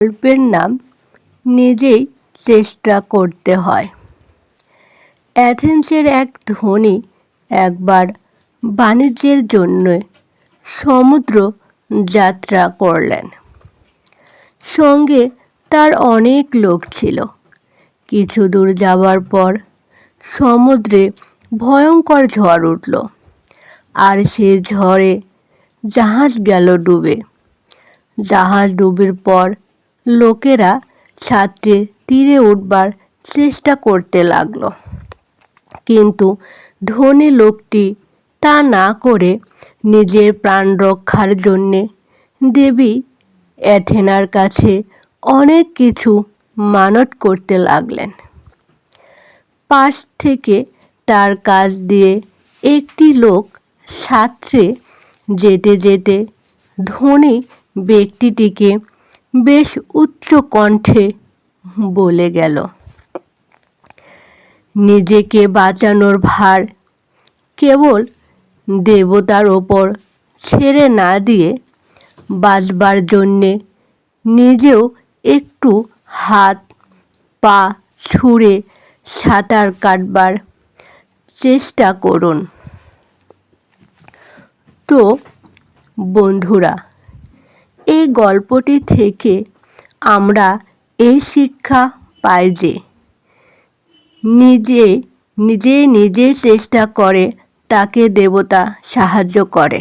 গল্পের নাম নিজেই চেষ্টা করতে হয়। অ্যাথেন্সের এক ধনী একবার বাণিজ্যের জন্য সমুদ্র যাত্রা করলেন। সঙ্গে তার অনেক লোক ছিল। কিছু দূর যাওয়ার পর সমুদ্রে ভয়ঙ্কর ঝড় উঠল, আর সে ঝড়ে জাহাজ গেল ডুবে। জাহাজ ডুবির পর লোকেরা সাঁতরে তীরে উঠবার চেষ্টা করতে লাগলো, কিন্তু ধনী লোকটি তা না করে নিজের প্রাণ রক্ষার জন্যে দেবী অ্যাথেনার কাছে অনেক কিছু মানত করতে লাগলেন। পাশ থেকে তার কাছ দিয়ে একটি লোক সাঁতরে যেতে যেতে ধনী ব্যক্তিটিকে বেশ উচ্চ কণ্ঠে বলে গেল, নিজেকে বাঁচানোর ভার কেবল দেবতার ওপর ছেড়ে না দিয়ে বাঁচবার জন্যে নিজেও একটু হাত পা ছুঁড়ে সাঁতার কাটবার চেষ্টা করুন। তো বন্ধুরা, এই গল্পটি থেকে আমরা এই শিক্ষা পাই যে নিজে চেষ্টা করে তাকে দেবতা সাহায্য করে।